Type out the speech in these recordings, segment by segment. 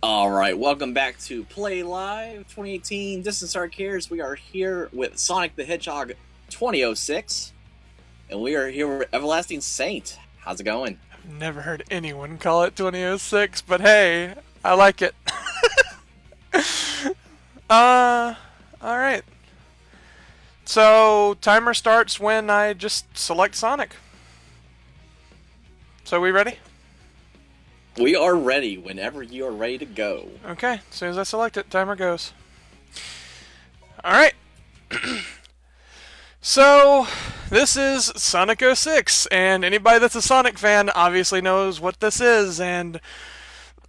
Alright, welcome back to Play Live 2018 Distant Star Cares. We are here with Sonic the Hedgehog 2006, and we are here with Everlasting Saint. How's it going? I've never heard anyone call it 2006, but hey, I like it. Alright. So, timer starts when I just select Sonic. So, we ready? We are ready whenever you are ready to go. Okay, as soon as I select it, timer goes. Alright. So, this is Sonic 06, and anybody that's a Sonic fan obviously knows what this is, and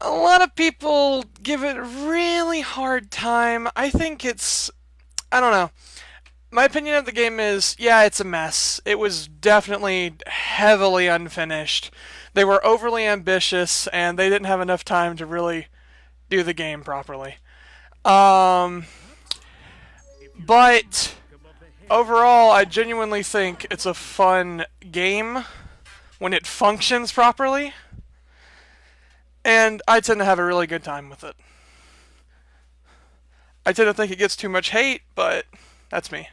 a lot of people give it a really hard time. I think I don't know. My opinion of the game is, yeah, it's a mess. It was definitely heavily unfinished. They were overly ambitious, and they didn't have enough time to really do the game properly. But overall, I genuinely think it's a fun game when it functions properly, and I tend to have a really good time with it. I tend to think it gets too much hate, but that's me.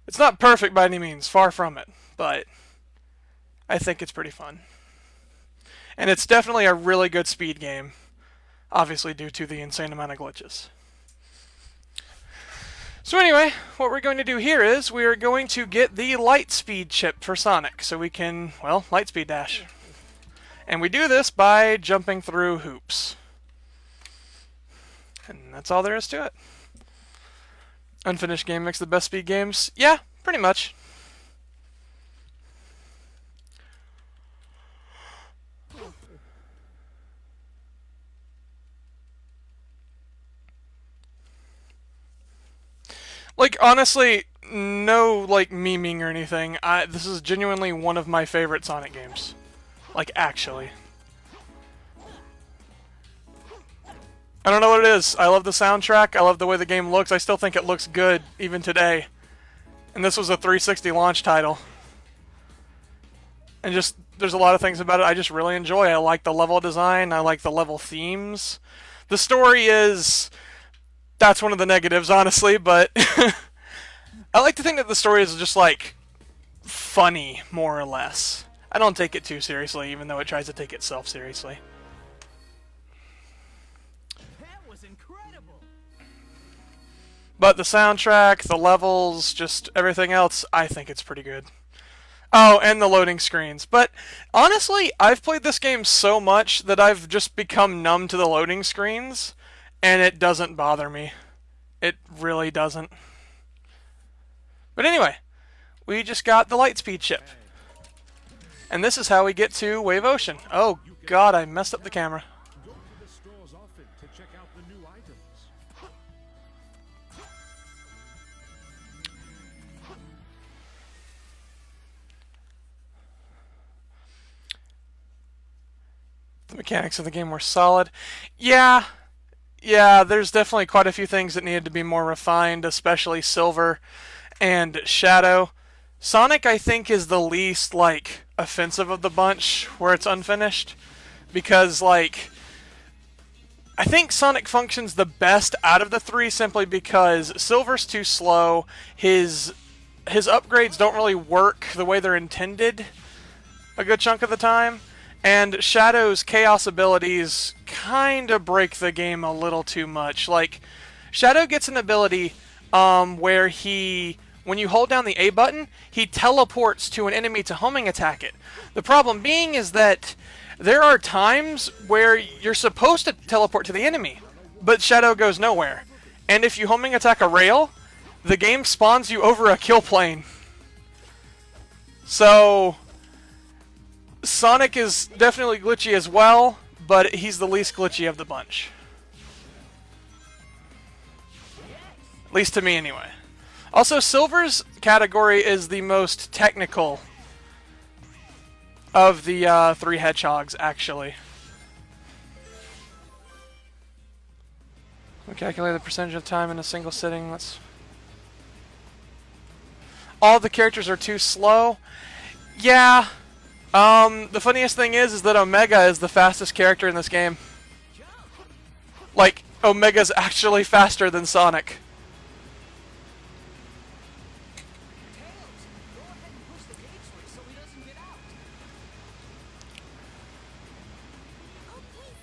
It's not perfect by any means, far from it, but I think it's pretty fun. And it's definitely a really good speed game, obviously due to the insane amount of glitches. So anyway, what we're going to do here is we are going to get the light speed chip for Sonic, so we can, well, light speed dash. And we do this by jumping through hoops. And that's all there is to it. Unfinished game makes the best speed games? Yeah, pretty much. Like, honestly, no, like, memeing or anything. This is genuinely one of my favorite Sonic games. Like, actually. I don't know what it is. I love the soundtrack. I love the way the game looks. I still think it looks good, even today. And this was a 360 launch title. And just, there's a lot of things about it I just really enjoy. I like the level design. I like the level themes. The story is... That's one of the negatives, honestly, but... I like to think that the story is just, like, funny, more or less. I don't take it too seriously, even though it tries to take itself seriously. But the soundtrack, the levels, just everything else, I think it's pretty good. Oh, and the loading screens. But honestly, I've played this game so much that I've just become numb to the loading screens, and it doesn't bother me. It really doesn't. But anyway, we just got the Lightspeed chip. And this is how we get to Wave Ocean. Oh god, I messed up the camera. The mechanics of the game were solid. Yeah, there's definitely quite a few things that needed to be more refined, especially Silver and Shadow. Sonic, I think, is the least, like, offensive of the bunch where it's unfinished. Because, like, I think Sonic functions the best out of the three simply because Silver's too slow, his upgrades don't really work the way they're intended a good chunk of the time, and Shadow's chaos abilities kind of break the game a little too much. Like, Shadow gets an ability where when you hold down the A button, he teleports to an enemy to homing attack it. The problem being is that there are times where you're supposed to teleport to the enemy, but Shadow goes nowhere. And if you homing attack a rail, the game spawns you over a kill plane. So Sonic is definitely glitchy as well, but he's the least glitchy of the bunch. At least to me, anyway. Also, Silver's category is the most technical of the three Hedgehogs, actually. We calculate the percentage of time in a single sitting. All the characters are too slow. Yeah. The funniest thing is that Omega is the fastest character in this game. Omega's actually faster than Sonic.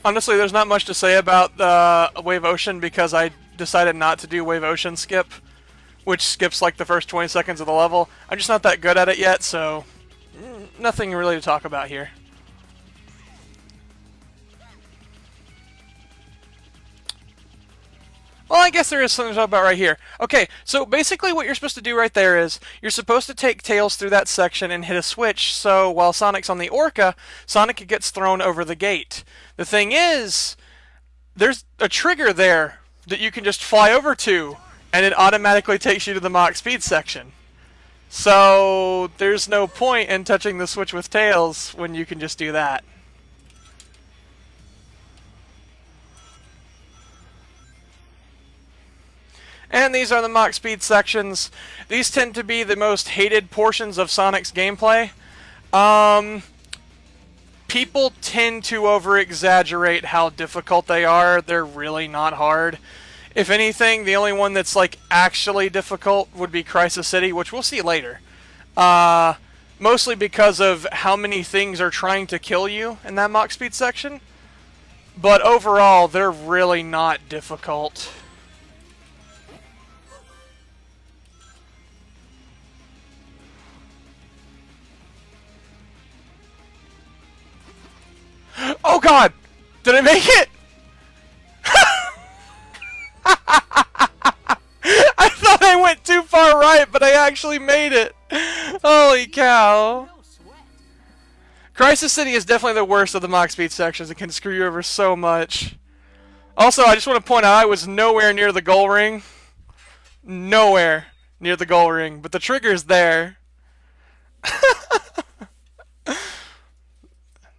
Honestly, there's not much to say about Wave Ocean because I decided not to do Wave Ocean skip, which skips like the first 20 seconds of the level. I'm just not that good at it yet, so nothing really to talk about here. Well, I guess there is something to talk about right here. Okay, so basically what you're supposed to do right there is you're supposed to take Tails through that section and hit a switch, so while Sonic's on the Orca, Sonic gets thrown over the gate. The thing is, there's a trigger there that you can just fly over to, and it automatically takes you to the Mach Speed section. So there's no point in touching the switch with Tails when you can just do that. And these are the Mach Speed sections. These tend to be the most hated portions of Sonic's gameplay. People tend to over-exaggerate how difficult they are. They're really not hard. If anything, the only one that's like actually difficult would be Crisis City, which we'll see later. Mostly because of how many things are trying to kill you in that Mach Speed section. But overall, they're really not difficult. Oh god! Did I make it? I thought I went too far right, but I actually made it. Holy cow. Crisis City is definitely the worst of the Mach Speed sections. It can screw you over so much. Also, I just want to point out I was nowhere near the goal ring. Nowhere near the goal ring, but the trigger's there.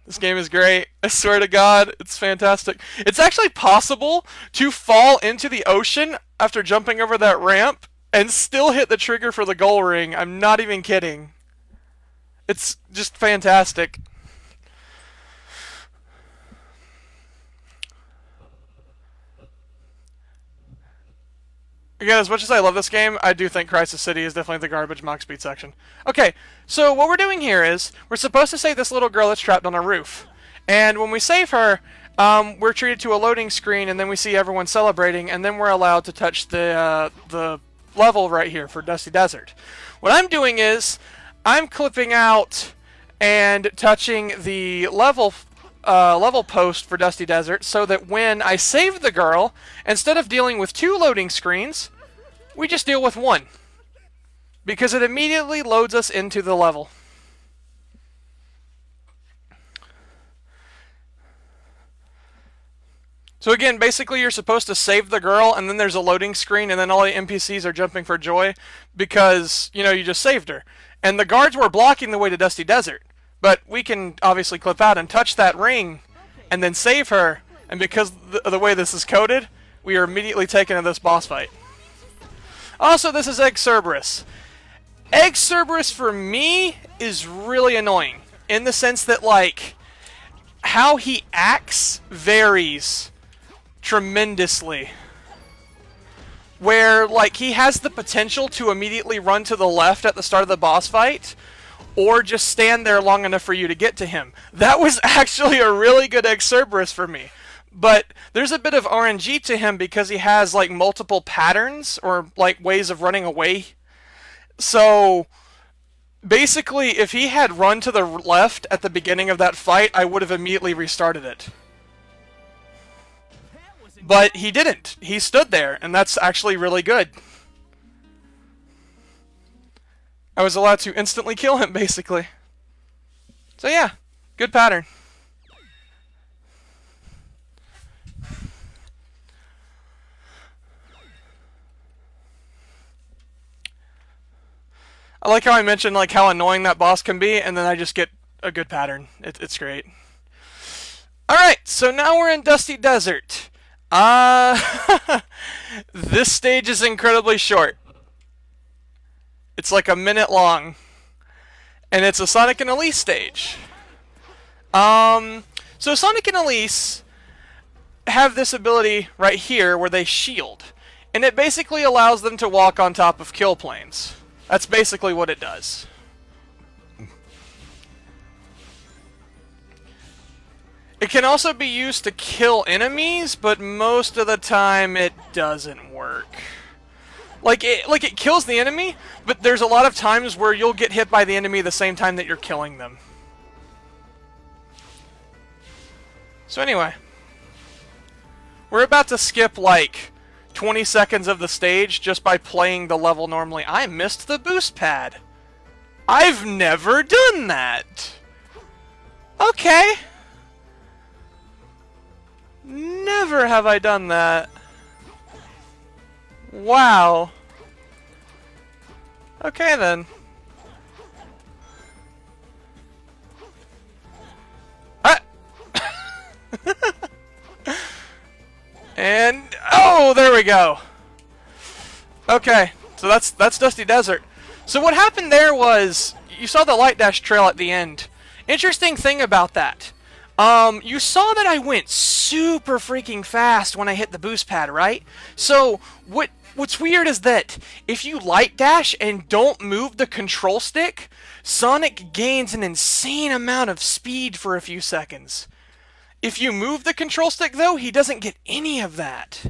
This game is great. I swear to God, it's fantastic. It's actually possible to fall into the ocean after jumping over that ramp and still hit the trigger for the goal ring. I'm not even kidding. It's just fantastic. Again, as much as I love this game, I do think Crisis City is definitely the garbage Mach Speed section. Okay, so what we're doing here is, we're supposed to save this little girl that's trapped on a roof. And when we save her, we're treated to a loading screen, and then we see everyone celebrating, and then we're allowed to touch the level right here for Dusty Desert. What I'm doing is, I'm clipping out and touching the level post for Dusty Desert so that when I save the girl, instead of dealing with 2 loading screens, we just deal with 1. Because it immediately loads us into the level. So again, basically you're supposed to save the girl, and then there's a loading screen, and then all the NPCs are jumping for joy because, you know, you just saved her. And the guards were blocking the way to Dusty Desert. But we can obviously clip out and touch that ring and then save her. And because of the way this is coded, we are immediately taken to this boss fight. Also, this is Egg Cerberus. Egg Cerberus for me is really annoying in the sense that, like, how he acts varies tremendously. Where, like, he has the potential to immediately run to the left at the start of the boss fight, or just stand there long enough for you to get to him. That was actually a really good Egg Cerberus for me. But there's a bit of RNG to him because he has like multiple patterns or like ways of running away. So basically, if he had run to the left at the beginning of that fight, I would have immediately restarted it. But he didn't. He stood there, and that's actually really good. I was allowed to instantly kill him, basically. So yeah, good pattern. I like how I mentioned like how annoying that boss can be, and then I just get a good pattern. It's great. Alright, so now we're in Dusty Desert. This stage is incredibly short. It's like a minute long. And it's a Sonic and Elise stage. So Sonic and Elise, have this ability right here where they shield. And it basically allows them to walk on top of kill planes. That's basically what it does. It can also be used to kill enemies, but most of the time it doesn't work. Like it kills the enemy, but there's a lot of times where you'll get hit by the enemy the same time that you're killing them. So anyway, we're about to skip like 20 seconds of the stage just by playing the level normally. I missed the boost pad. I've never done that. Okay. Never have I done that. Wow. Okay then. Ah! And oh, there we go. Okay, so that's Dusty Desert. So what happened there was you saw the light dash trail at the end. Interesting thing about that. You saw that I went super freaking fast when I hit the boost pad, right? So what's weird is that if you light dash and don't move the control stick, Sonic gains an insane amount of speed for a few seconds. If you move the control stick, though, he doesn't get any of that.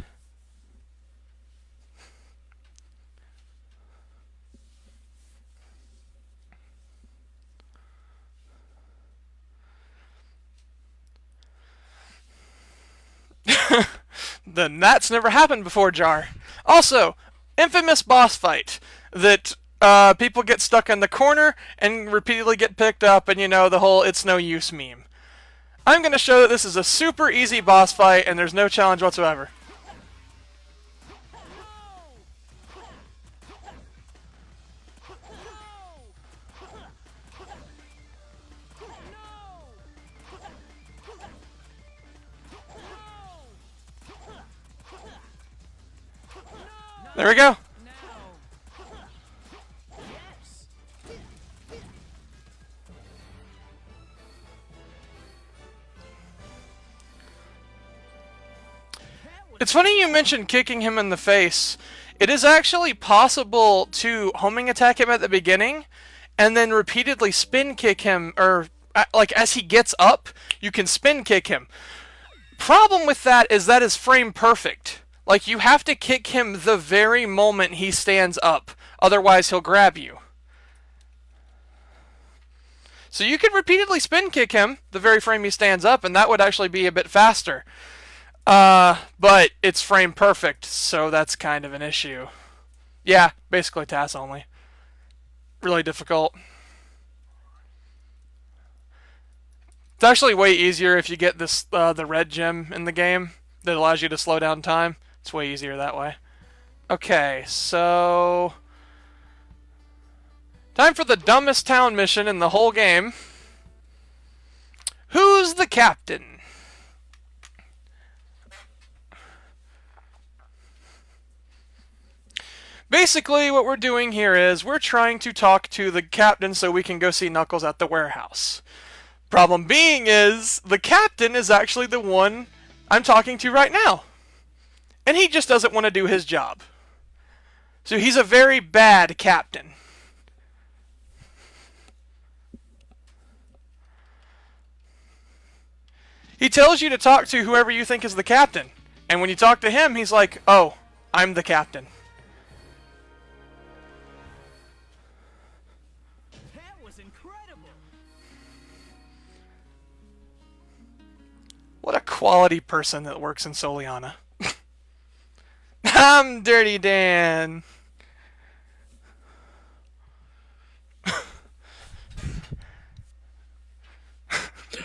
Then that's never happened before, Jar. Also, infamous boss fight that people get stuck in the corner and repeatedly get picked up, and you know, the whole "it's no use" meme. I'm going to show that this is a super easy boss fight and there's no challenge whatsoever. There we go. It's funny you mentioned kicking him in the face. It is actually possible to homing attack him at the beginning and then repeatedly spin kick him, or like as he gets up, you can spin kick him. Problem with that is frame perfect. Like, you have to kick him the very moment he stands up, otherwise he'll grab you. So you could repeatedly spin kick him the very frame he stands up, and that would actually be a bit faster. But it's frame perfect, so that's kind of an issue. Yeah, basically TAS only. Really difficult. It's actually way easier if you get this the red gem in the game that allows you to slow down time. It's way easier that way. Okay, so time for the dumbest town mission in the whole game. Who's the captain? Basically, what we're doing here is we're trying to talk to the captain so we can go see Knuckles at the warehouse. Problem being is, the captain is actually the one I'm talking to right now. And he just doesn't want to do his job. So he's a very bad captain. He tells you to talk to whoever you think is the captain. And when you talk to him, he's like, "Oh, I'm the captain." That was incredible. What a quality person that works in Soliana. I'm Dirty Dan.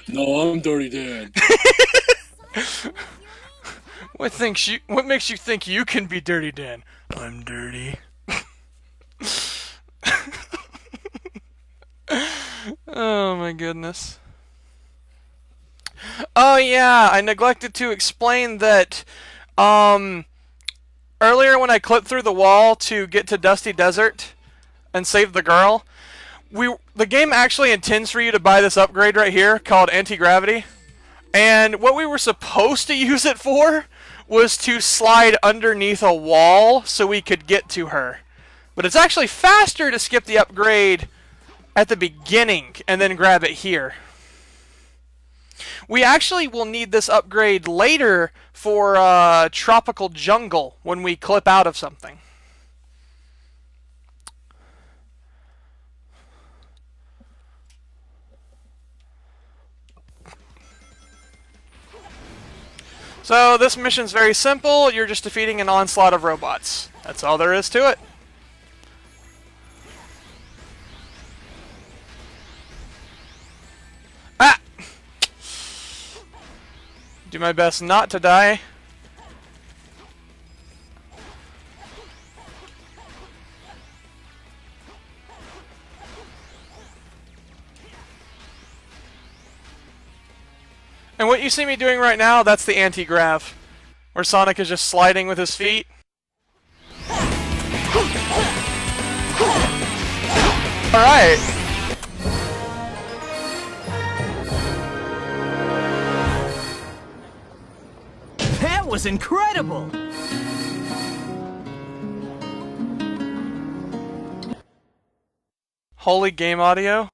No, I'm Dirty Dan. What makes you think you can be Dirty Dan? I'm dirty. Oh my goodness. Oh yeah, I neglected to explain that earlier when I clipped through the wall to get to Dusty Desert and save the girl, the game actually intends for you to buy this upgrade right here called Anti-Gravity. And what we were supposed to use it for was to slide underneath a wall so we could get to her. But it's actually faster to skip the upgrade at the beginning and then grab it here. We actually will need this upgrade later for Tropical Jungle when we clip out of something. So this mission's very simple. You're just defeating an onslaught of robots. That's all there is to it. Ah! Do my best not to die. And what you see me doing right now, that's the anti-grav, where Sonic is just sliding with his feet. Alright. That was incredible! Holy game audio.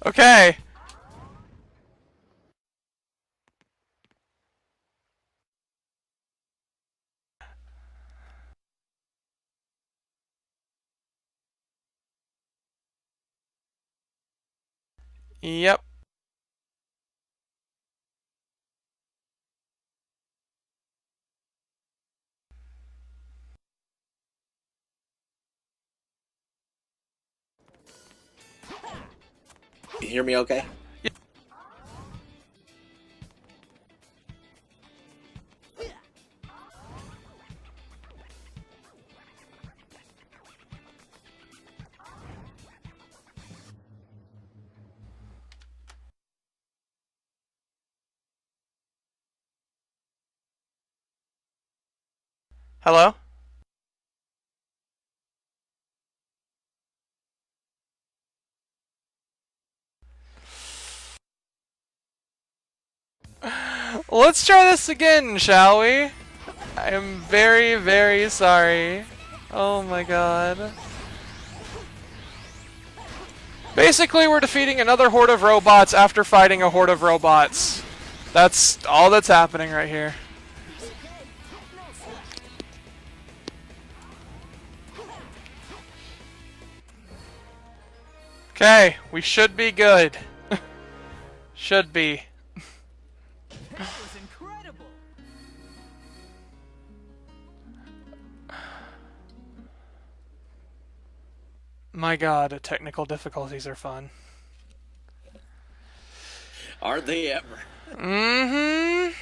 Okay. Yep. You hear me okay? Hello? Let's try this again, shall we? I am very, very sorry. Oh my god. Basically, we're defeating another horde of robots after fighting a horde of robots. That's all that's happening right here. Okay, we should be good. Should be. That was incredible! My god, technical difficulties are fun. Aren't they ever? Mm-hmm.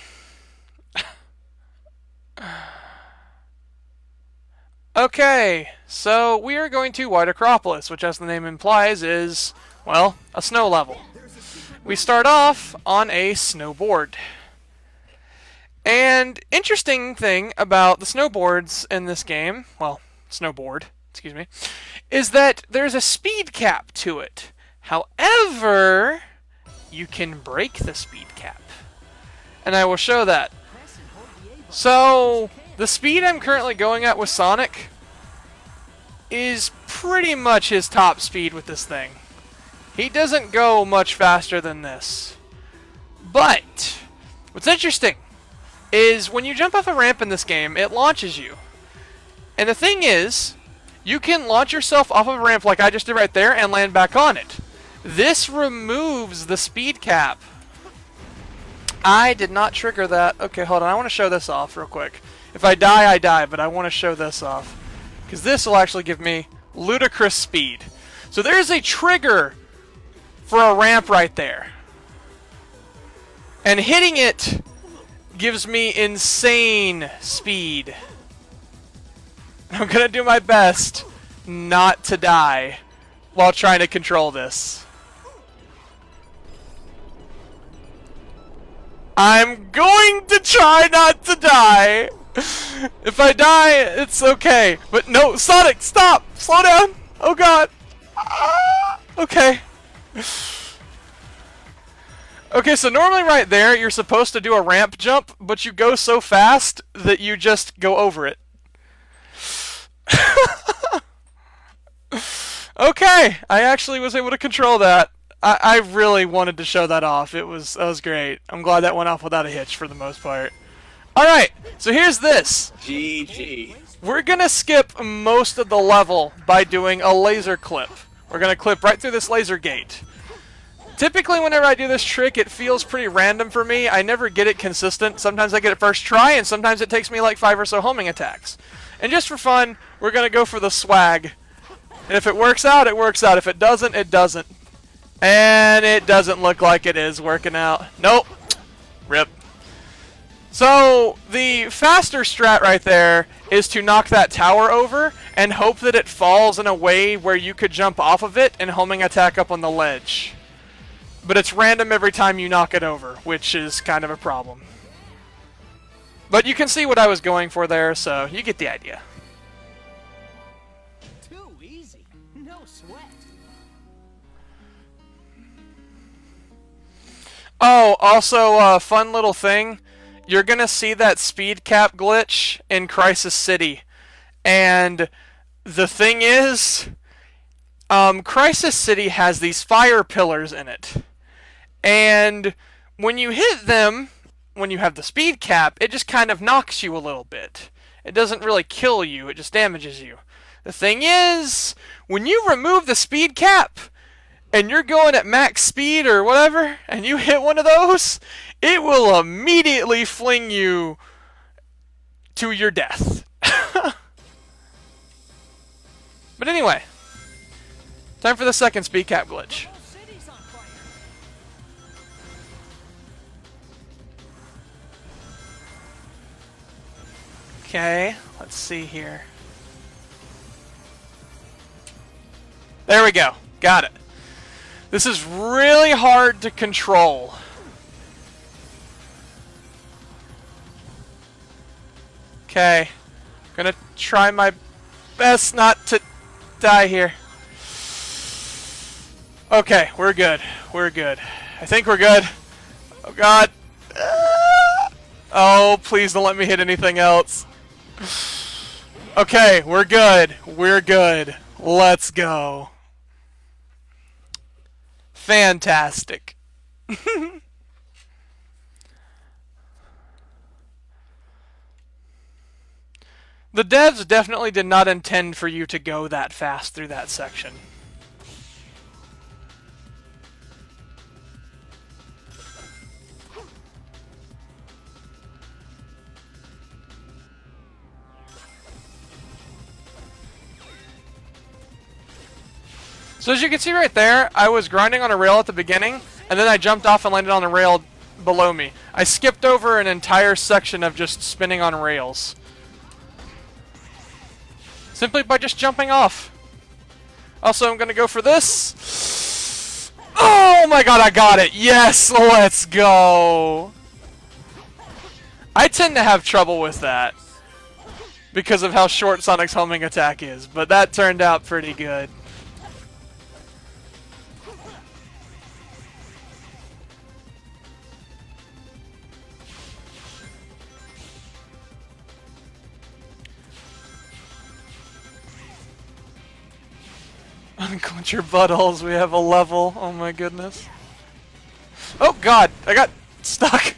Okay, so we are going to White Acropolis, which as the name implies is, well, a snow level. We start off on a snowboard. And interesting thing about the snowboards in this game, well, snowboard, excuse me, is that there's a speed cap to it. However, you can break the speed cap. And I will show that. So, the speed I'm currently going at with Sonic is pretty much his top speed with this thing. He doesn't go much faster than this. But, what's interesting is when you jump off a ramp in this game, it launches you. And the thing is, you can launch yourself off of a ramp like I just did right there and land back on it. This removes the speed cap. I did not trigger that. Okay, hold on. I want to show this off real quick. If I die, I die, but I want to show this off. Because this will actually give me ludicrous speed. So there's a trigger for a ramp right there. And hitting it gives me insane speed. I'm going to do my best not to die while trying to control this. I'm going to try not to die. If I die, it's okay. But no, Sonic, stop! Slow down! Oh god! Okay. Okay, so normally right there, you're supposed to do a ramp jump, but you go so fast that you just go over it. Okay, I actually was able to control that. I really wanted to show that off. That was great. I'm glad that went off without a hitch for the most part. Alright, so here's this. GG. We're gonna skip most of the level by doing a laser clip. We're gonna clip right through this laser gate. Typically, whenever I do this trick, it feels pretty random for me. I never get it consistent. Sometimes I get it first try, and sometimes it takes me like 5 or so homing attacks. And just for fun, we're gonna go for the swag. And if it works out, it works out. If it doesn't, it doesn't. And it doesn't look like it is working out. Nope. Rip. So, the faster strat right there is to knock that tower over and hope that it falls in a way where you could jump off of it and homing attack up on the ledge. But it's random every time you knock it over, which is kind of a problem. But you can see what I was going for there, so you get the idea. Too easy. No sweat. Oh, also, a fun little thing. You're going to see that speed cap glitch in Crisis City. And the thing is, Crisis City has these fire pillars in it. And when you hit them, when you have the speed cap, it just kind of knocks you a little bit. It doesn't really kill you, it just damages you. The thing is, when you remove the speed cap, and you're going at max speed or whatever, and you hit one of those, it will immediately fling you to your death. But anyway, time for the second speed cap glitch. Whole city's on fire. Okay, let's see here. There we go. Got it. This is really hard to control. Okay. Gonna try my best not to die here. Okay, we're good. We're good. I think we're good. Oh god. Oh, please don't let me hit anything else. Okay, we're good. We're good. Let's go. Fantastic. The devs definitely did not intend for you to go that fast through that section. So as you can see right there, I was grinding on a rail at the beginning, and then I jumped off and landed on a rail below me. I skipped over an entire section of just spinning on rails. Simply by just jumping off. Also, I'm going to go for this. Oh my god, I got it! Yes, let's go! I tend to have trouble with that because of how short Sonic's homing attack is, but that turned out pretty good. Unclench your buttholes, we have a level. Oh my goodness. Oh god, I got stuck.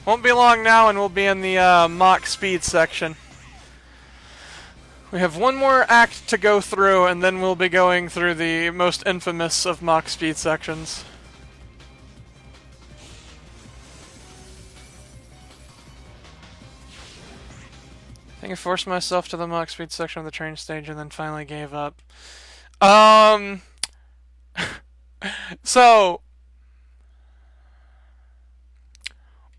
Won't be long now and we'll be in the mock speed section. We have one more act to go through and then we'll be going through the most infamous of mock speed sections. I think I forced myself to the mock speed section of the train stage and then finally gave up. So,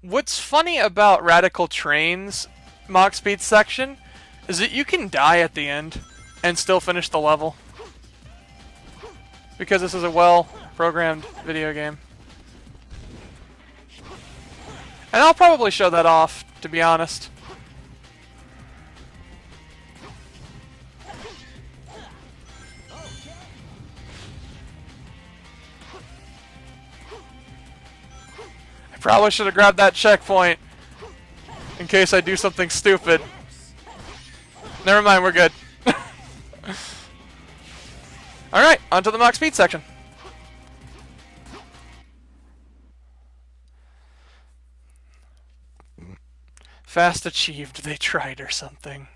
what's funny about Radical Train's mock speed section is that you can die at the end and still finish the level. Because this is a well-programmed video game. And I'll probably show that off, to be honest. I probably should have grabbed that checkpoint in case I do something stupid. Never mind, we're good. Alright, on to the Mach Speed section. Fast achieved, they tried or something.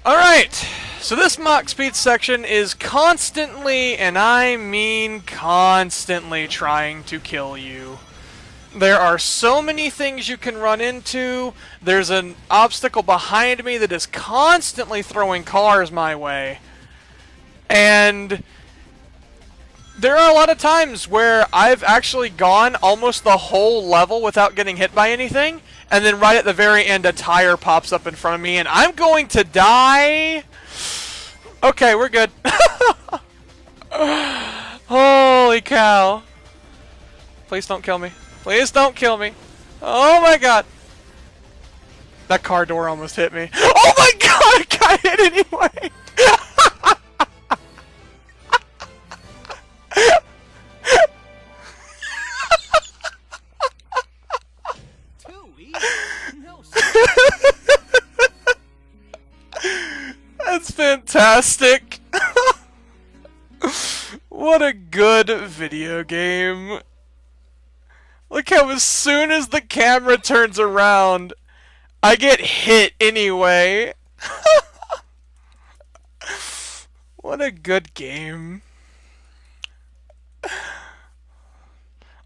Alright, so this Mach Speed section is constantly, and I mean constantly, trying to kill you. There are so many things you can run into. There's an obstacle behind me that is constantly throwing cars my way. And there are a lot of times where I've actually gone almost the whole level without getting hit by anything, and then right at the very end a tire pops up in front of me and I'm going to die. Okay, we're good. Holy cow. Please don't kill me. Please don't kill me. Oh my god. That car door almost hit me. Oh my god, I got hit anyway. Too easy. No sweat. That's fantastic. What a good video game. Look how as soon as the camera turns around, I get hit anyway. What a good game.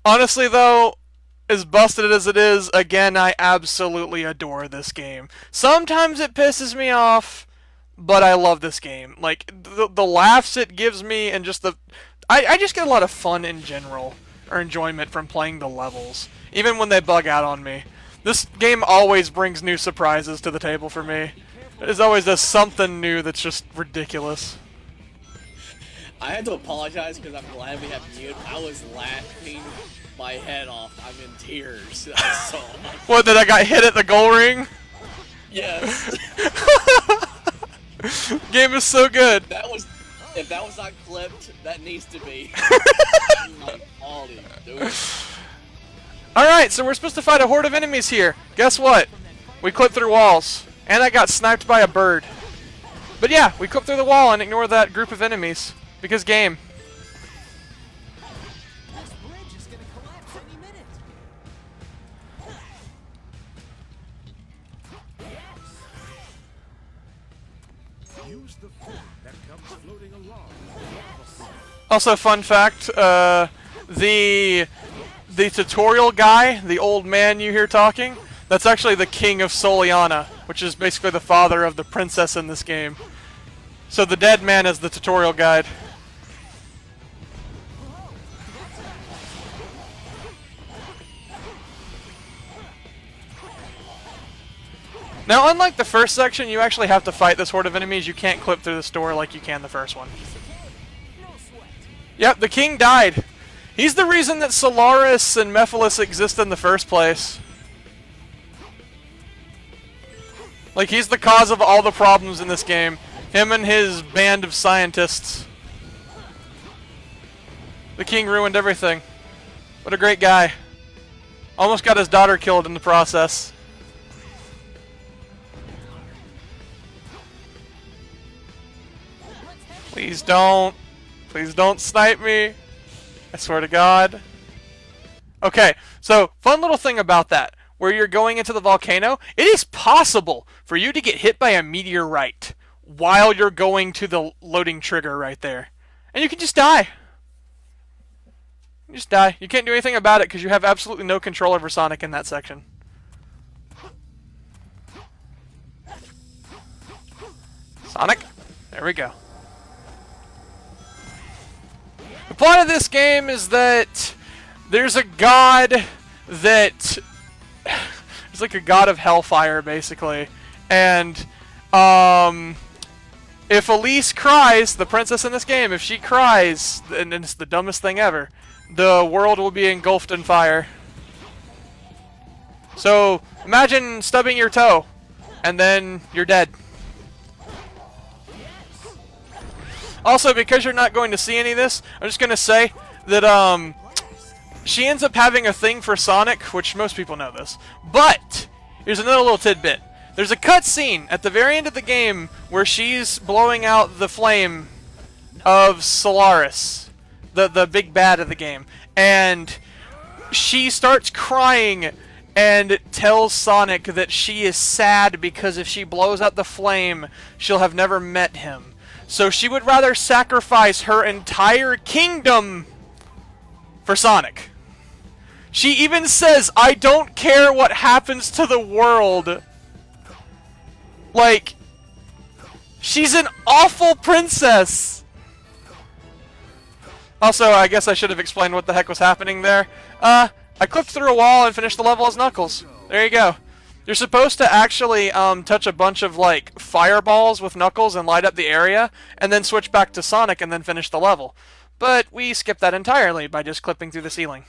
Honestly though, as busted as it is, again, I absolutely adore this game. Sometimes it pisses me off, but I love this game. Like, the laughs it gives me and just the... I just get a lot of fun in general, or enjoyment from playing the levels, even when they bug out on me. This game always brings new surprises to the table for me. There's always something new that's just ridiculous. I had to apologize because I'm glad we have mute. I was laughing my head off. I'm in tears. So What, that I got hit at the goal ring? yes. Game is so good. If that was not clipped, that needs to be. Like, quality, dude. Alright, so we're supposed to fight a horde of enemies here. Guess what? We clipped through walls. And I got sniped by a bird. But yeah, we clipped through the wall and ignored that group of enemies. Because game. This bridge is gonna collapse any minute. Use the food that comes floating along. Also, fun fact, the tutorial guy, the old man you hear talking, that's actually the king of Soliana, which is basically the father of the princess in this game. So the dead man is the tutorial guide. Now, unlike the first section, you actually have to fight this horde of enemies. You can't clip through this door like you can the first one. No sweat. Yep, the king died. He's the reason that Solaris and Mephiles exist in the first place. Like, he's the cause of all the problems in this game. Him and his band of scientists. The king ruined everything. What a great guy. Almost got his daughter killed in the process. Please don't. Please don't snipe me. I swear to God. Okay, so fun little thing about that. Where you're going into the volcano, it is possible for you to get hit by a meteorite while you're going to the loading trigger right there. And you can just die. You just die. You can't do anything about it because you have absolutely no control over Sonic in that section. Sonic. There we go. The plot of this game is that there's a god that it's like a god of hellfire, basically, and if Elise cries, the princess in this game, if she cries, and it's the dumbest thing ever, the world will be engulfed in fire. So imagine stubbing your toe, and then you're dead. Also, because you're not going to see any of this, I'm just going to say that she ends up having a thing for Sonic, which most people know this. But here's another little tidbit. There's a cutscene at the very end of the game where she's blowing out the flame of Solaris, the big bad of the game, and she starts crying and tells Sonic that she is sad because if she blows out the flame, she'll have never met him. So she would rather sacrifice her entire kingdom for Sonic. She even says, "I don't care what happens to the world." Like, she's an awful princess. Also, I guess I should have explained what the heck was happening there. I clipped through a wall and finished the level as Knuckles. There you go. You're supposed to actually touch a bunch of like fireballs with Knuckles and light up the area, and then switch back to Sonic and then finish the level. But we skipped that entirely by just clipping through the ceiling.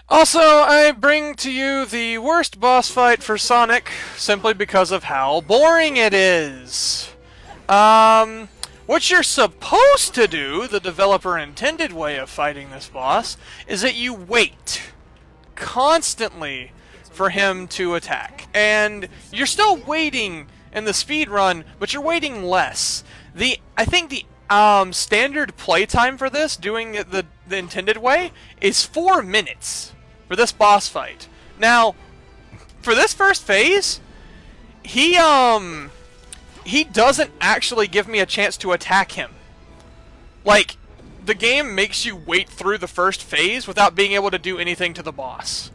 Also, I bring to you the worst boss fight for Sonic, simply because of how boring it is. What you're supposed to do, the developer intended way of fighting this boss, is that you wait constantly for him to attack. And you're still waiting in the speed run, but you're waiting less. I think the standard playtime for this, doing it the intended way, is 4 minutes for this boss fight. Now, for this first phase, he doesn't actually give me a chance to attack him. Like, the game makes you wait through the first phase without being able to do anything to the boss.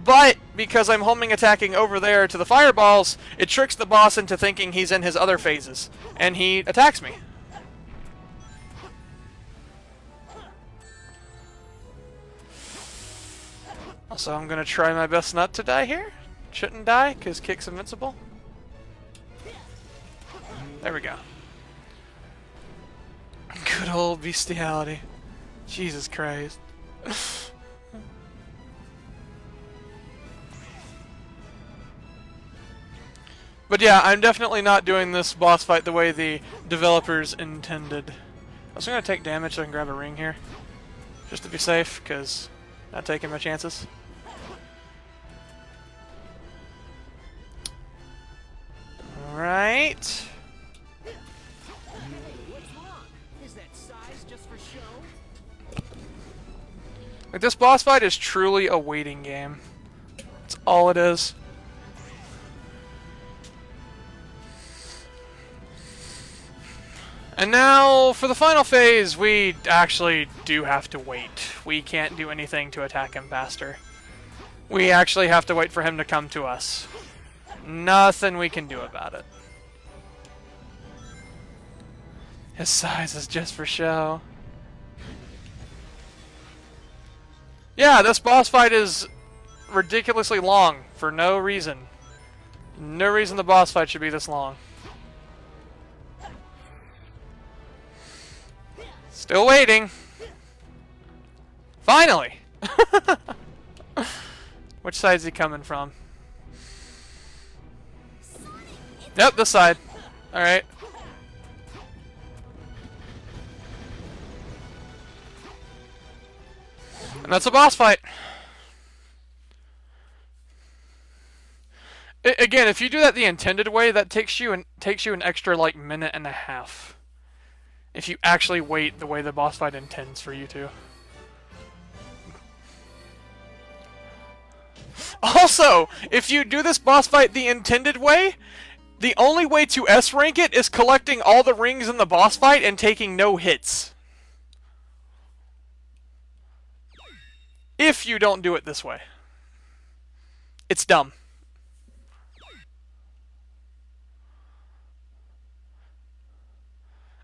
But, because I'm homing attacking over there to the fireballs, it tricks the boss into thinking he's in his other phases, and he attacks me. So I'm going to try my best not to die here. Shouldn't die, because Kick's invincible. There we go. Good old bestiality. Jesus Christ. But yeah, I'm definitely not doing this boss fight the way the developers intended. I was going to take damage so I can grab a ring here. Just to be safe, because I'm not taking my chances. Alright. What's wrong? Is that size just for show? Like, this boss fight is truly a waiting game. That's all it is. And now, for the final phase, we actually do have to wait. We can't do anything to attack him faster. We actually have to wait for him to come to us. Nothing we can do about it. His size is just for show. Yeah, this boss fight is ridiculously long for no reason. No reason the boss fight should be this long. Still waiting. Finally! Which side is he coming from? Yep, this side. Alright. And that's a boss fight. Again, if you do that the intended way, that takes you an extra like minute and a half. If you actually wait the way the boss fight intends for you to. Also, if you do this boss fight the intended way, the only way to S rank it is collecting all the rings in the boss fight and taking no hits. if you don't do it this way. It's dumb.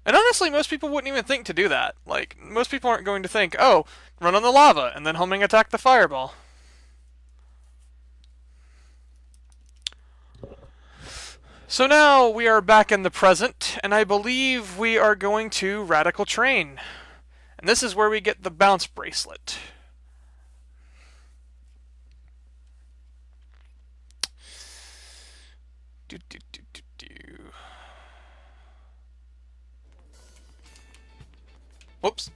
And honestly, most people wouldn't even think to do that. Like, most people aren't going to think, oh, run on the lava, and then homing attack the fireball. So now we are back in the present, and I believe we are going to Radical Train. And this is where we get the bounce bracelet. Do, do, do, do, do. Whoops.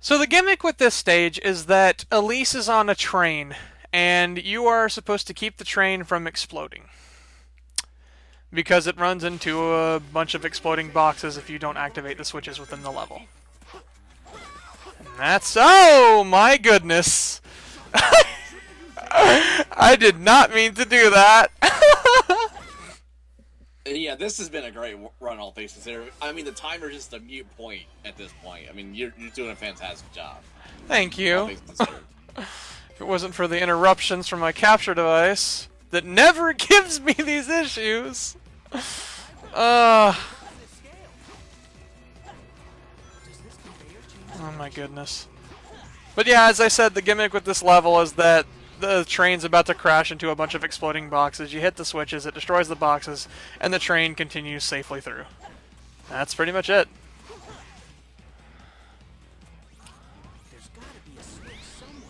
So the gimmick with this stage is that Elise is on a train, and you are supposed to keep the train from exploding. Because it runs into a bunch of exploding boxes if you don't activate the switches within the level. And that's... Oh my goodness! I did not mean to do that! Yeah, this has been a great run, all things considered. I mean, the timer's just a mute point at this point. I mean, you're doing a fantastic job. Thank All you. things considered. If it wasn't for the interruptions from my capture device, that never gives me these issues. Oh my goodness. But yeah, as I said, the gimmick with this level is that the train's about to crash into a bunch of exploding boxes. You hit the switches, it destroys the boxes, and the train continues safely through. That's pretty much it. There's gotta be a switch somewhere.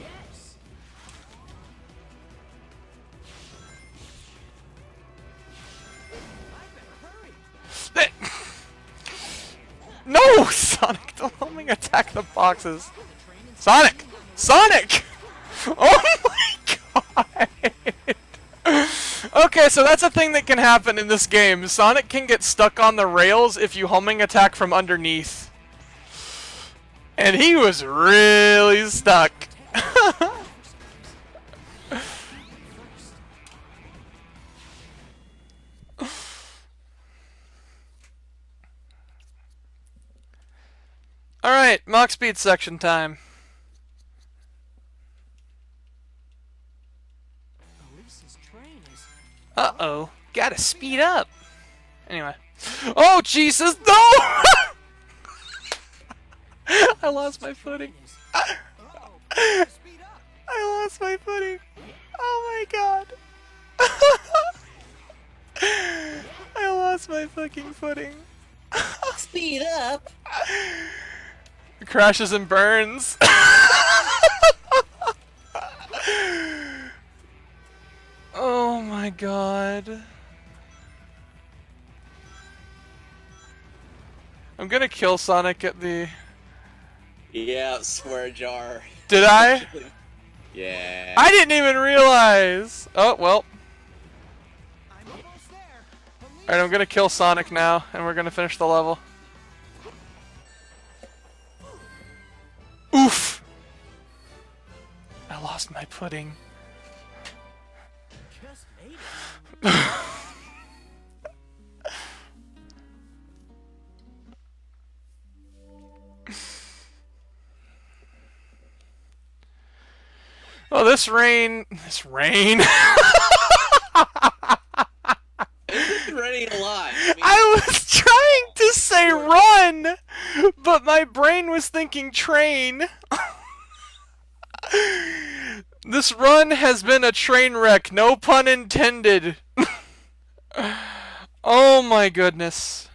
Yes. I better hurry. No, Sonic! Don't let me attack the boxes. Sonic! Sonic! Oh my god! Okay, so that's a thing that can happen in this game. Sonic can get stuck on the rails if you homing attack from underneath. And he was really stuck. Alright, Mach Speed section time. Elise's train is. Uh-oh. Gotta speed up. Anyway. Oh, Jesus, no! I lost my footing. Uh-oh. Speed up. I lost my footing. Oh my god. I lost my fucking footing. Speed up! Crashes and burns. Oh my god. I'm gonna kill Sonic at the... Yeah, swear jar. Did I? Yeah. I didn't even realize! Oh, well. I'm almost there. Elise. Alright, I'm gonna kill Sonic now, and we're gonna finish the level. Oof! I lost my pudding. Just made it. Oh, this rain... This rain... It's ready to lie. I mean, I was trying to say run, but my brain was thinking train. This run has been a train wreck, no pun intended. Oh my goodness.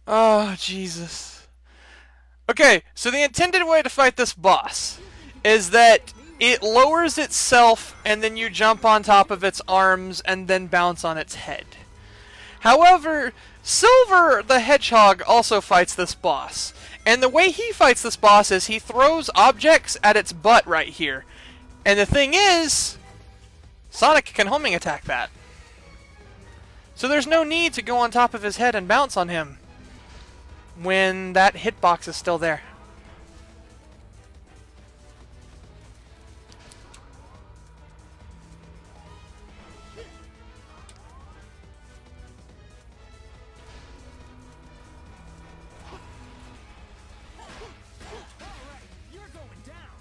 Oh, Jesus. Okay, so the intended way to fight this boss is that It lowers itself, and then you jump on top of its arms and then bounce on its head. However, Silver the Hedgehog also fights this boss. And the way he fights this boss is he throws objects at its butt right here. And the thing is, Sonic can homing attack that. So there's no need to go on top of his head and bounce on him when that hitbox is still there. You're going down.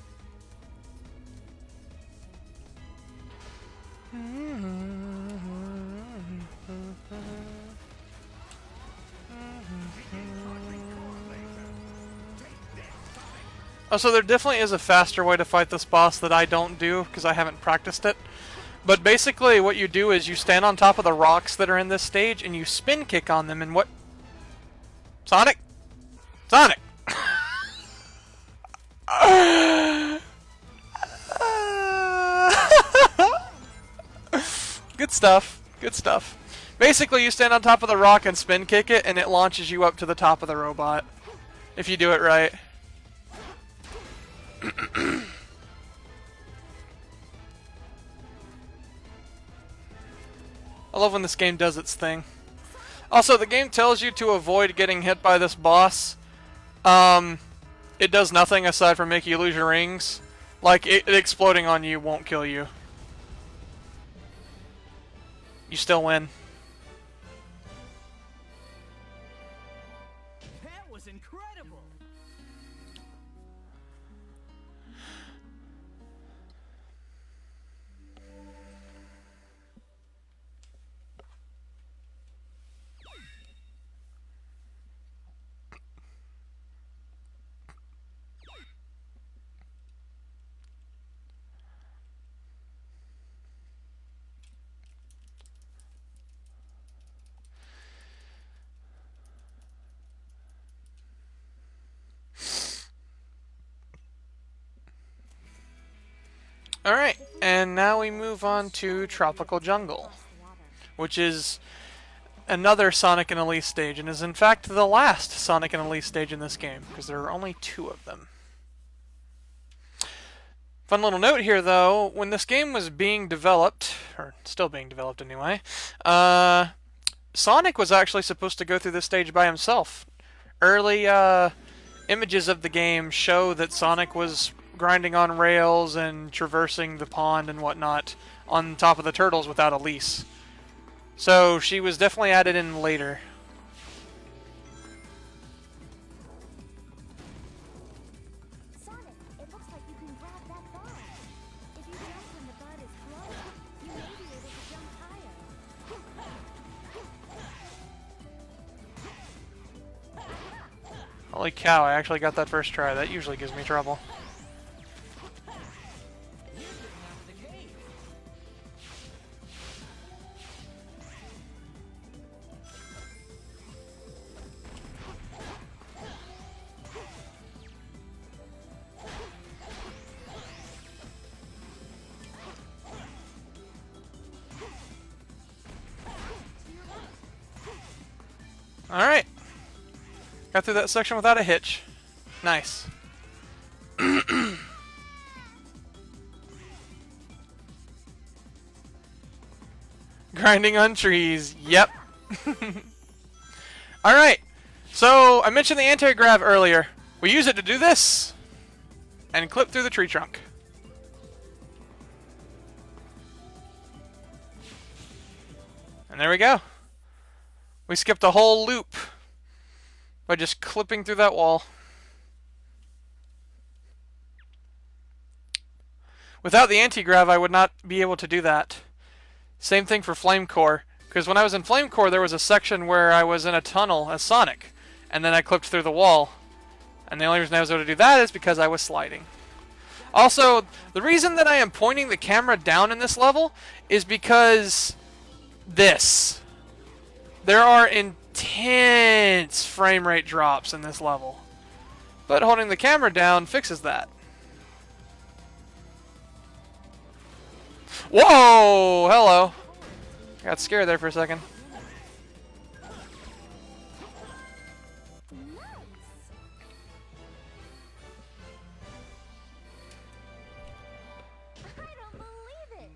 Oh, so there definitely is a faster way to fight this boss that I don't do because I haven't practiced it. But basically what you do is you stand on top of the rocks that are in this stage and you spin kick on them and what... Sonic? Sonic! Good stuff. Good stuff. Basically you stand on top of the rock and spin kick it and it launches you up to the top of the robot. If you do it right. I love when this game does its thing. Also, the game tells you to avoid getting hit by this boss. It does nothing aside from make you lose your rings. Like, it exploding on you won't kill you. You still win. That was incredible. Alright, and now we move on to Tropical Jungle, which is another Sonic and Elise stage, and is in fact the last Sonic and Elise stage in this game, because there are only 2 of them. Fun little note here, though, when this game was being developed, or still being developed anyway, Sonic was actually supposed to go through this stage by himself. Early images of the game show that Sonic was grinding on rails and traversing the pond and whatnot on top of the turtles without Elise. So she was definitely added in later. Sonic, it looks like you can grab that bud. If you jump when the bud is close, you may be able to jump higher. Holy cow, I actually got that first try. That usually gives me trouble. Alright. Got through that section without a hitch. Nice. Grinding on trees. Yep. Alright. So, I mentioned the anti-grav earlier. We use it to do this. And clip through the tree trunk. And there we go. We skipped a whole loop by just clipping through that wall. Without the anti-grav, I would not be able to do that. Same thing for Flame Core, because when I was in Flame Core, there was a section where I was in a tunnel as Sonic, and then I clipped through the wall. And the only reason I was able to do that is because I was sliding. Also, the reason that I am pointing the camera down in this level is because this. There are intense frame rate drops in this level. But holding the camera down fixes that. Whoa! Hello. I got scared there for a second. I don't believe it.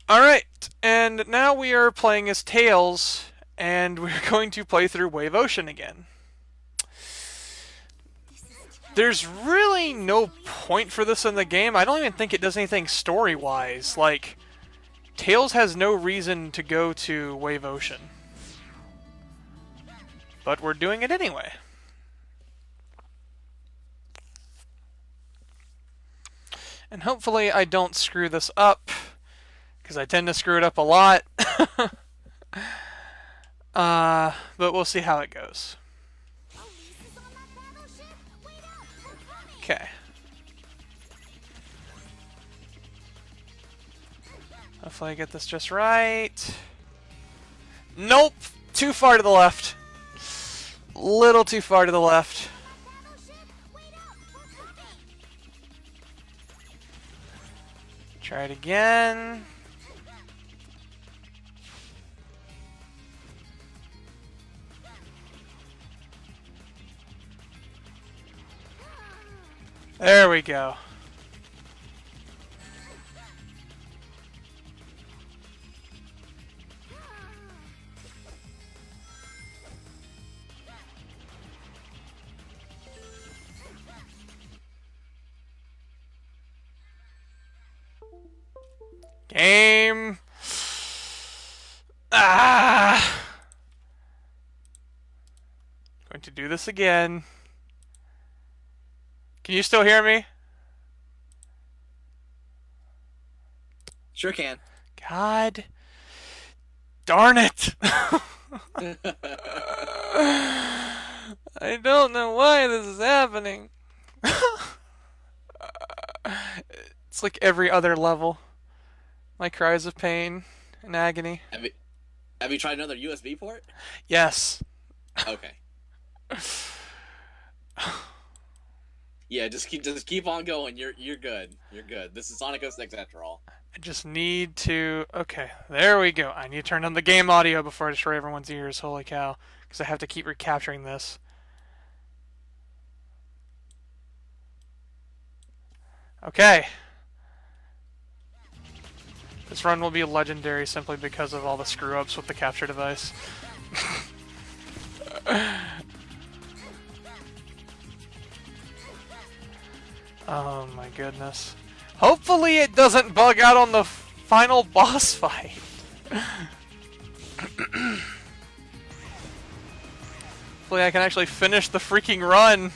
Alright, and now we are playing as Tails, and we're going to play through Wave Ocean again. There's really no point for this in the game. I don't even think it does anything story-wise. Like, Tails has no reason to go to Wave Ocean. But we're doing it anyway. And hopefully I don't screw this up, because I tend to screw it up a lot. But we'll see how it goes. Okay. Hopefully I get this just right. Nope! Too far to the left. Little too far to the left. Try it again. There we go. Game. Ah. Going to do this again. Can you still hear me? Sure can. God darn it. I don't know why this is happening. It's like every other level. My cries of pain and agony. Have you tried another USB port? Yes. Okay. Yeah, just keep on going. You're good. You're good. This is Sonic 06 after all. I just need to... Okay, there we go. I need to turn on the game audio before I destroy everyone's ears. Holy cow. Because I have to keep recapturing this. Okay. This run will be legendary simply because of all the screw-ups with the capture device. Oh my goodness. Hopefully it doesn't bug out on the final boss fight. Hopefully I can actually finish the freaking run.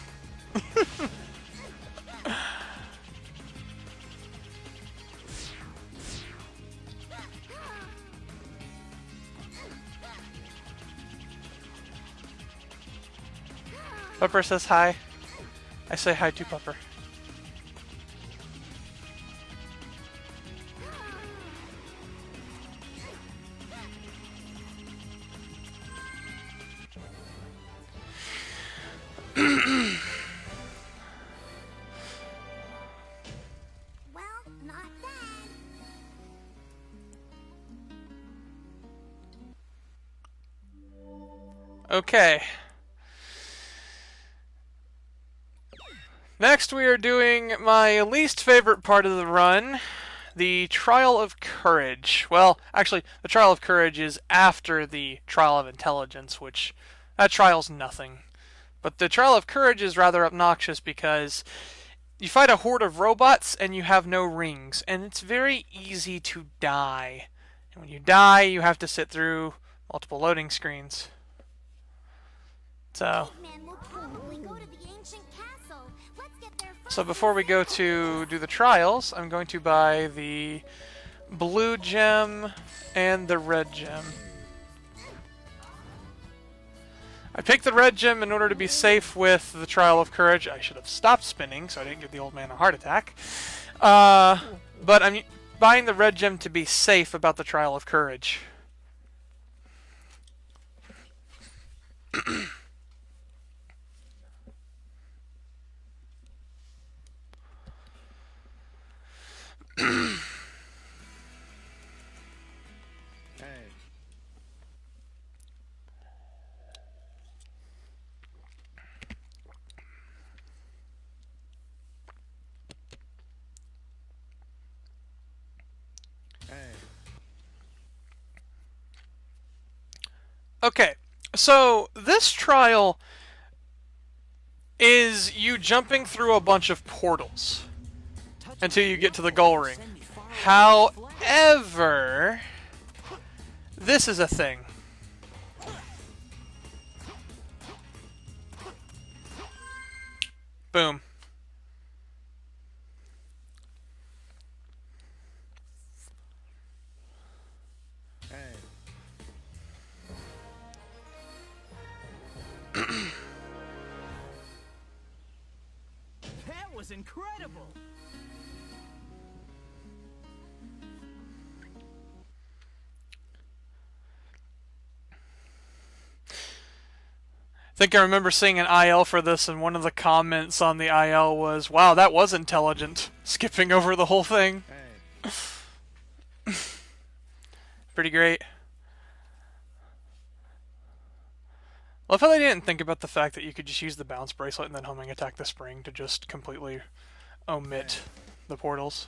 Pupper says hi. I say hi to Pupper. Well, not bad. Okay. Next we are doing my least favorite part of the run, the Trial of Courage. Well, actually, the Trial of Courage is after the Trial of Intelligence, which, that trial's nothing. But the Trial of Courage is rather obnoxious because you fight a horde of robots and you have no rings, and it's very easy to die. And when you die, you have to sit through multiple loading screens. So... Eggman will probably go to the ancient castle. Let's get So before we go to do the trials, I'm going to buy the blue gem and the red gem. I picked the red gem in order to be safe with the Trial of Courage. I should have stopped spinning so I didn't give the old man a heart attack. But I'm buying the red gem to be safe about the Trial of Courage. Okay, so this trial is you jumping through a bunch of portals until you get to the goal ring. However, this is a thing. Boom. That was incredible. I think I remember seeing an IL for this, and one of the comments on the IL was, "Wow, that was intelligent, skipping over the whole thing." Pretty great. Love how they didn't think about the fact that you could just use the bounce bracelet and then homing attack the spring to just completely omit the portals.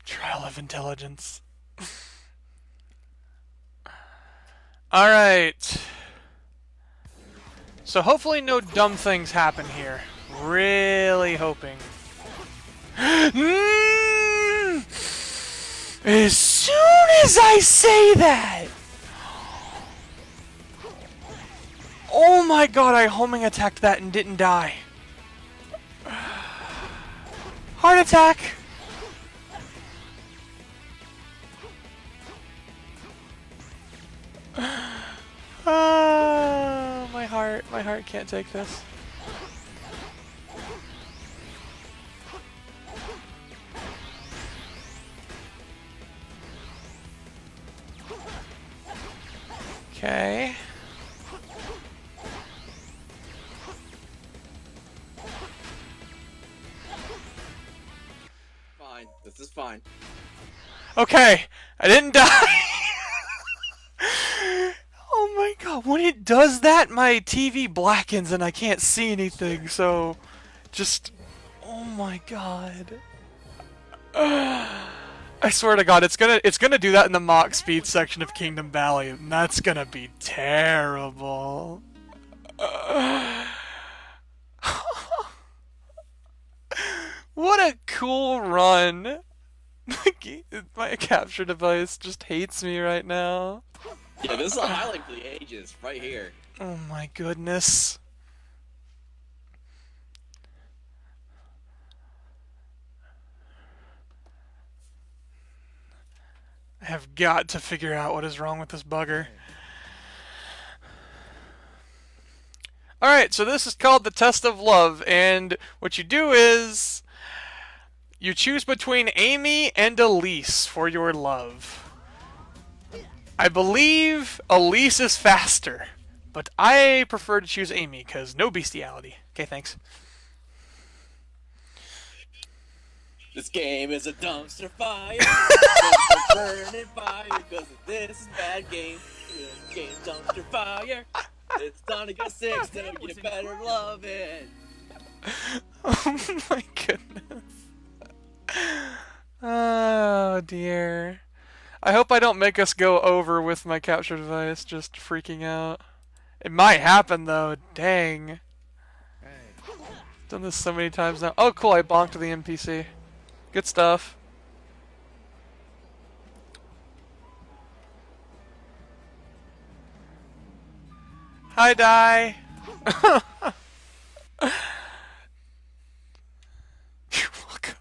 Trial of intelligence. Alright. So hopefully no dumb things happen here. Really hoping. As soon as I say that! Oh my god, I homing attacked that and didn't die. Heart attack! My heart can't take this. Okay. Fine. This is fine. Okay, I didn't die. Oh my god, when it does that, my TV blackens and I can't see anything, so just... Oh my god. I swear to god, it's gonna do that in the Mach speed section of Kingdom Valley, and that's gonna be terrible. What a cool run. My capture device just hates me right now. Yeah, this is a highlight for the ages, right here. Oh my goodness. I have got to figure out what is wrong with this bugger. Alright, so this is called the Test of Love, and what you do is you choose between Amy and Elise for your love. I believe Elise is faster, but I prefer to choose Amy because no bestiality. Okay, thanks. This game is a dumpster fire. Dumpster burning fire because this is bad game. This game's dumpster fire. It's time to go 6 and you better love it. Oh my goodness. Oh dear. I hope I don't make us go over with my capture device just freaking out. It might happen though, dang. Done this so many times now. Oh cool, I bonked the NPC. Good stuff. Hi, Die. You're welcome.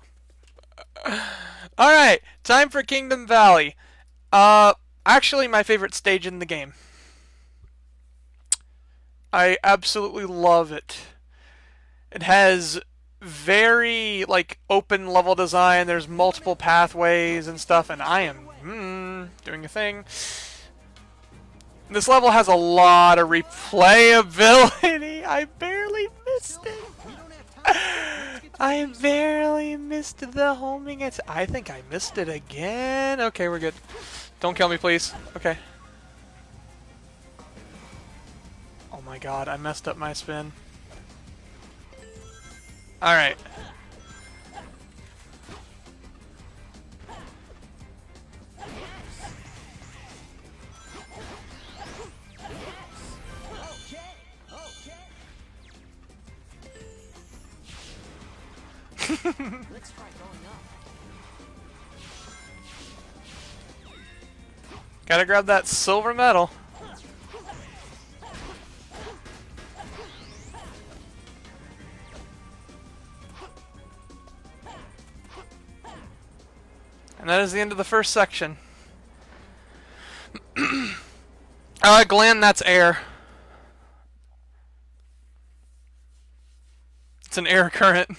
Alright, time for Kingdom Valley. Actually my favorite stage in the game. I absolutely love it. It has very, like, open level design. There's multiple pathways and stuff, and I am doing a thing. This level has a lot of replayability. I barely missed it. I barely missed the homing. I think I missed it again. Okay, we're good. Don't kill me, please. Okay. Oh my god, I messed up my spin. Alright. Let's try going up. Gotta grab that silver medal. And that is the end of the first section. Glenn, that's air. It's an air current.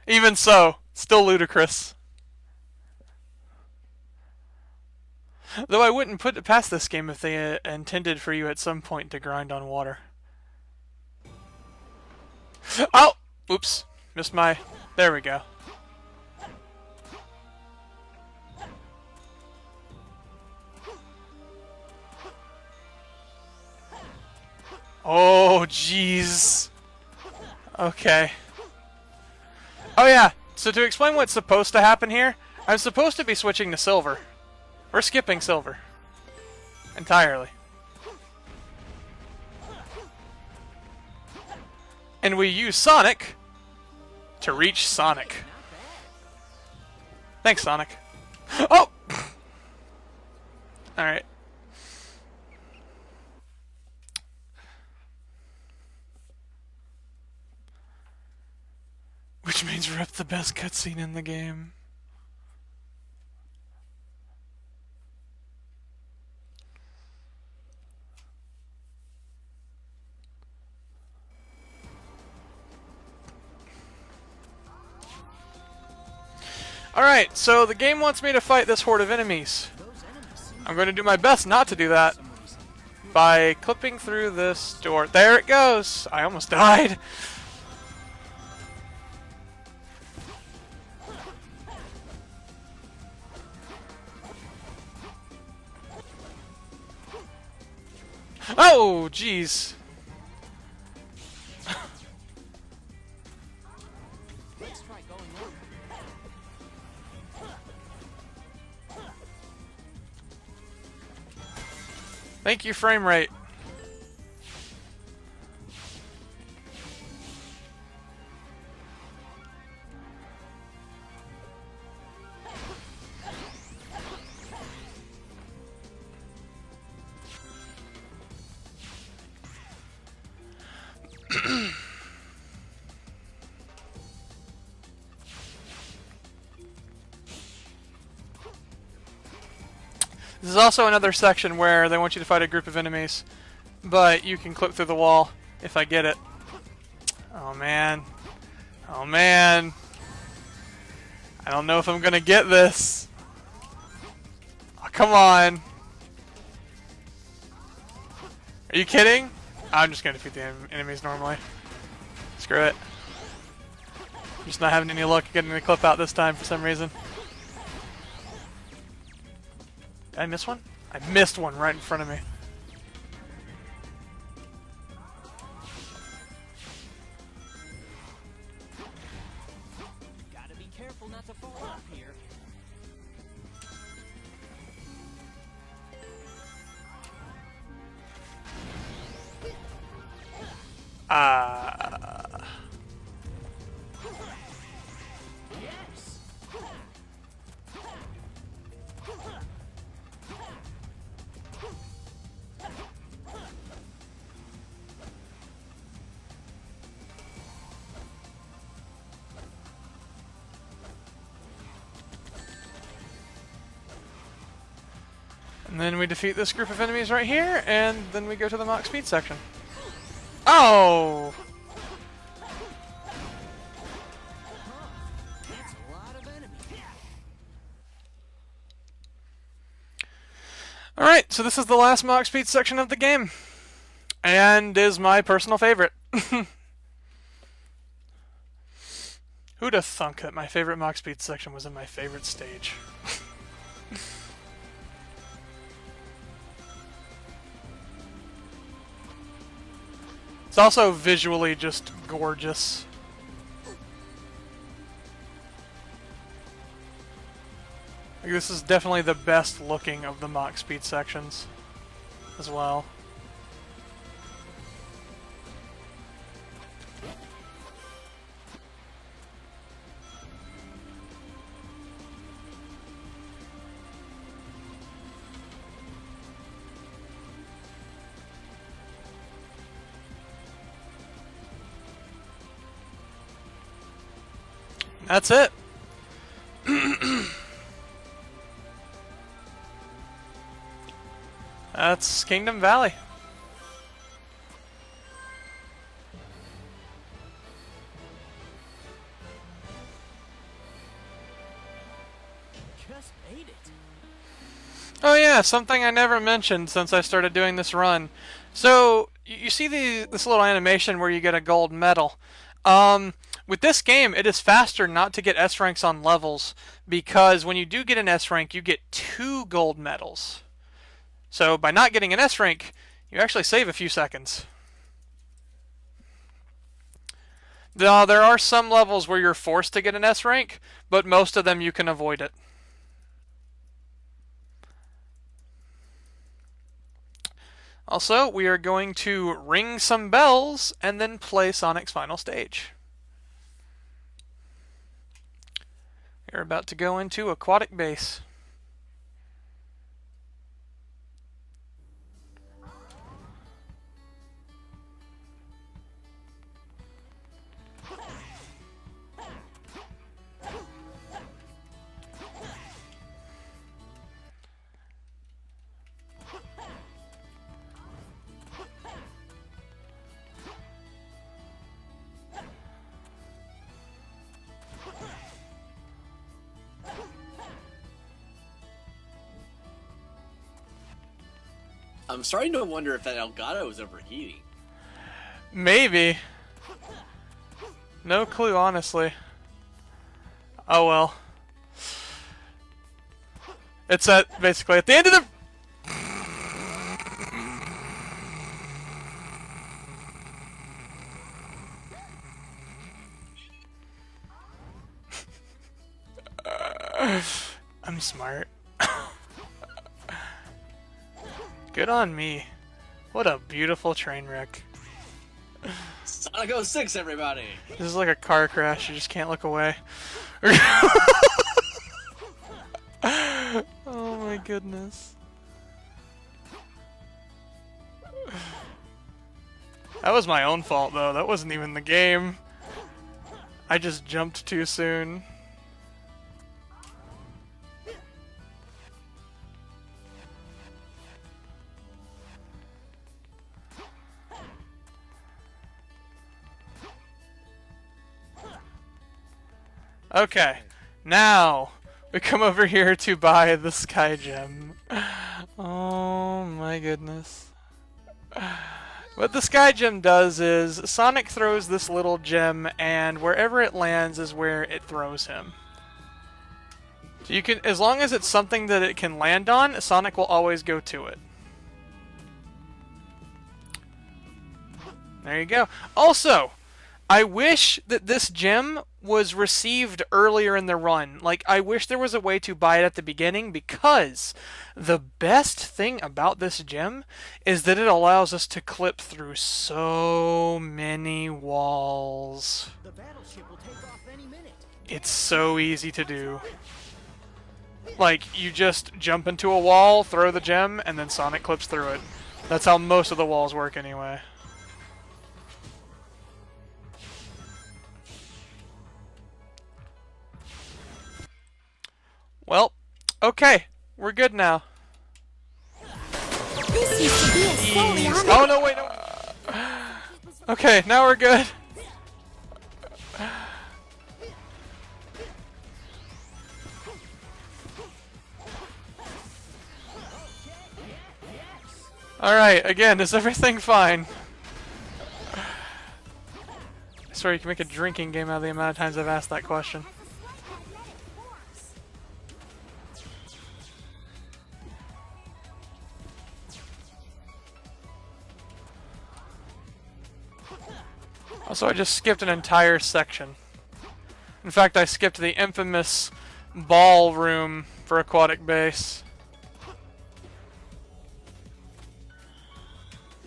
Even so, still ludicrous. Though I wouldn't put it past this game if they intended for you at some point to grind on water. Oh! Oops. Missed my... There we go. Oh, jeez. Okay. Oh yeah, so to explain what's supposed to happen here, I'm supposed to be switching to silver. We're skipping silver. Entirely. And we use Sonic to reach Sonic. Thanks, Sonic. Oh! Alright. Which means rip the best cutscene in the game. Alright, so the game wants me to fight this horde of enemies. I'm going to do my best not to do that by clipping through this door. There it goes! I almost died. Oh, jeez. Let's try going up. Thank you, frame rate. This is also another section where they want you to fight a group of enemies, but you can clip through the wall if I get it. Oh man. Oh man. I don't know if I'm gonna get this. Oh, come on. Are you kidding? I'm just gonna defeat the enemies normally. Screw it. I'm just not having any luck getting the clip out this time for some reason. Did I miss one? I missed one right in front of me. Gotta be careful not to fall off here. Yes. And then we defeat this group of enemies right here, and then we go to the Mach Speed section. Oh! That's a lot of enemies. Alright, so this is the last Mach Speed section of the game. And is my personal favorite. Who'd have thunk that my favorite Mach Speed section was in my favorite stage? It's also visually just gorgeous. Like, this is definitely the best looking of the Mach Speed sections as well. That's it. That's Kingdom Valley. Just ate it. Oh yeah, something I never mentioned since I started doing this run. So, you see this little animation where you get a gold medal. With this game, it is faster not to get S ranks on levels, because when you do get an S rank, you get 2 gold medals. So by not getting an S rank, you actually save a few seconds. Now, there are some levels where you're forced to get an S rank, but most of them you can avoid it. Also, we are going to ring some bells and then play Sonic's final stage. We're about to go into Aquatic Base. I'm starting to wonder if that Elgato is overheating. Maybe. No clue, honestly. Oh well. It's basically at the end of the... I'm smart. Good on me. What a beautiful train wreck. Sonic 06, everybody! This is like a car crash, you just can't look away. Oh my goodness. That was my own fault though, that wasn't even the game. I just jumped too soon. Okay, now we come over here to buy the Sky Gem. Oh my goodness. What the Sky Gem does is Sonic throws this little gem, and wherever it lands is where it throws him. So you can, as long as it's something that it can land on, Sonic will always go to it. There you go. Also, I wish that this gem was received earlier in the run. Like, I wish there was a way to buy it at the beginning, because the best thing about this gem is that it allows us to clip through so many walls. The battleship will take off any minute. It's so easy to do. Like, you just jump into a wall, throw the gem, and then Sonic clips through it. That's how most of the walls work anyway. Well, okay, we're good now. This used to be a solely on. Oh no, wait, no. Okay, now we're good. Alright, again, is everything fine? I swear you can make a drinking game out of the amount of times I've asked that question. Also, I just skipped an entire section. In fact, I skipped the infamous ballroom for aquatic base.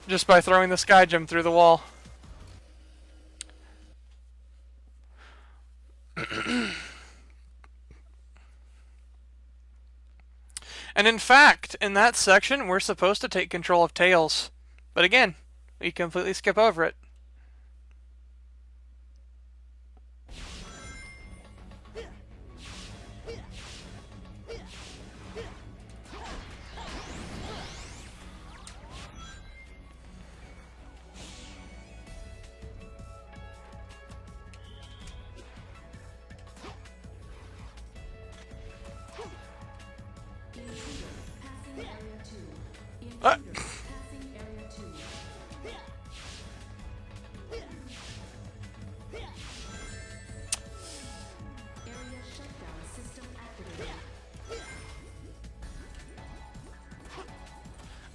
Just by throwing the sky gem through the wall. And in fact, in that section, we're supposed to take control of Tails. But again, we completely skip over it.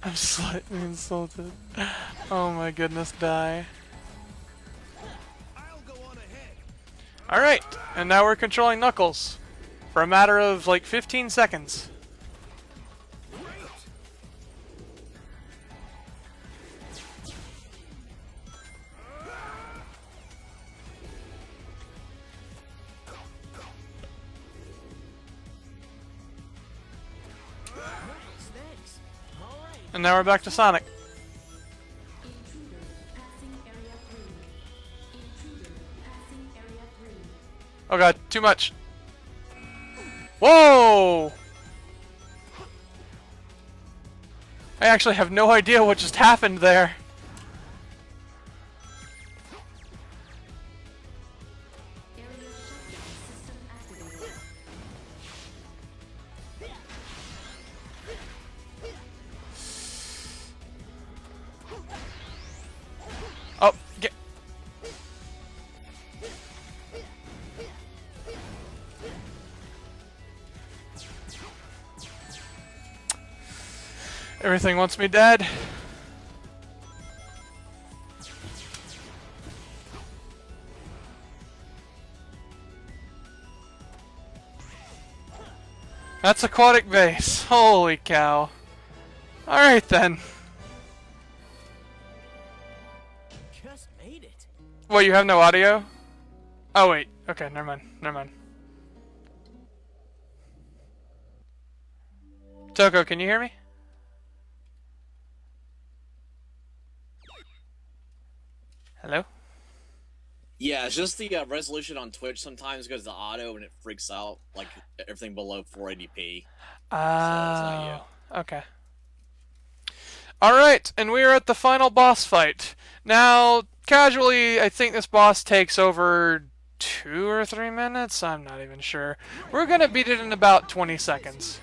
I'm slightly insulted. Oh my goodness, die. Alright, and now we're controlling Knuckles. For a matter of like 15 seconds. And now we're back to Sonic. Oh god, too much. Whoa! I actually have no idea what just happened there. Oh, get. Everything wants me dead. That's aquatic base. Holy cow. Alright then. Just made it. What, you have no audio? Oh wait, okay, never mind, never mind. Toko, can you hear me? Hello? Yeah, it's just the resolution on Twitch sometimes goes to auto and it freaks out like everything below 480p. Oh, okay. Alright, and we are at the final boss fight. Now, casually, I think this boss takes over 2 or 3 minutes? I'm not even sure. We're gonna beat it in about 20 seconds.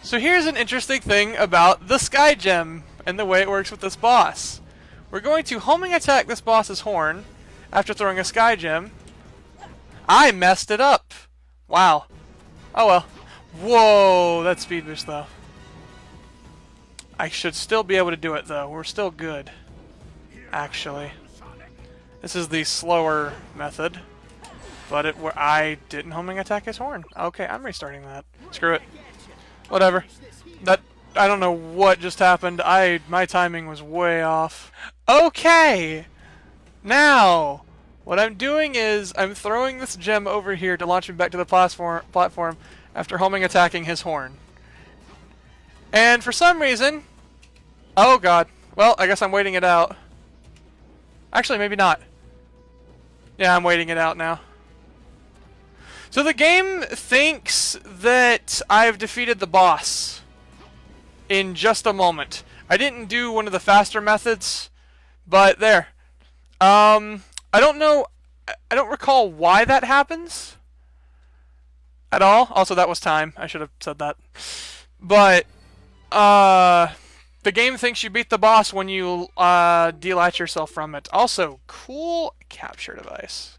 So here's an interesting thing about the Sky Gem and the way it works with this boss. We're going to homing attack this boss's horn after throwing a Sky Gem. I messed it up! Wow. Oh well. Whoa, that's speed boost though. I should still be able to do it though. We're still good. Actually. This is the slower method. But I didn't homing attack his horn. Okay, I'm restarting that. Screw it. Whatever. I don't know what just happened. My timing was way off. Okay! Now, what I'm doing is I'm throwing this gem over here to launch me back to the platform after homing attacking his horn. And for some reason... Oh god. Well, I guess I'm waiting it out. Actually, maybe not. Yeah, I'm waiting it out now. So the game thinks that I've defeated the boss in just a moment. I didn't do one of the faster methods, but there. I don't know. I don't recall why that happens at all. Also, that was time. I should have said that. But the game thinks you beat the boss when you delatch yourself from it. Also, cool capture device.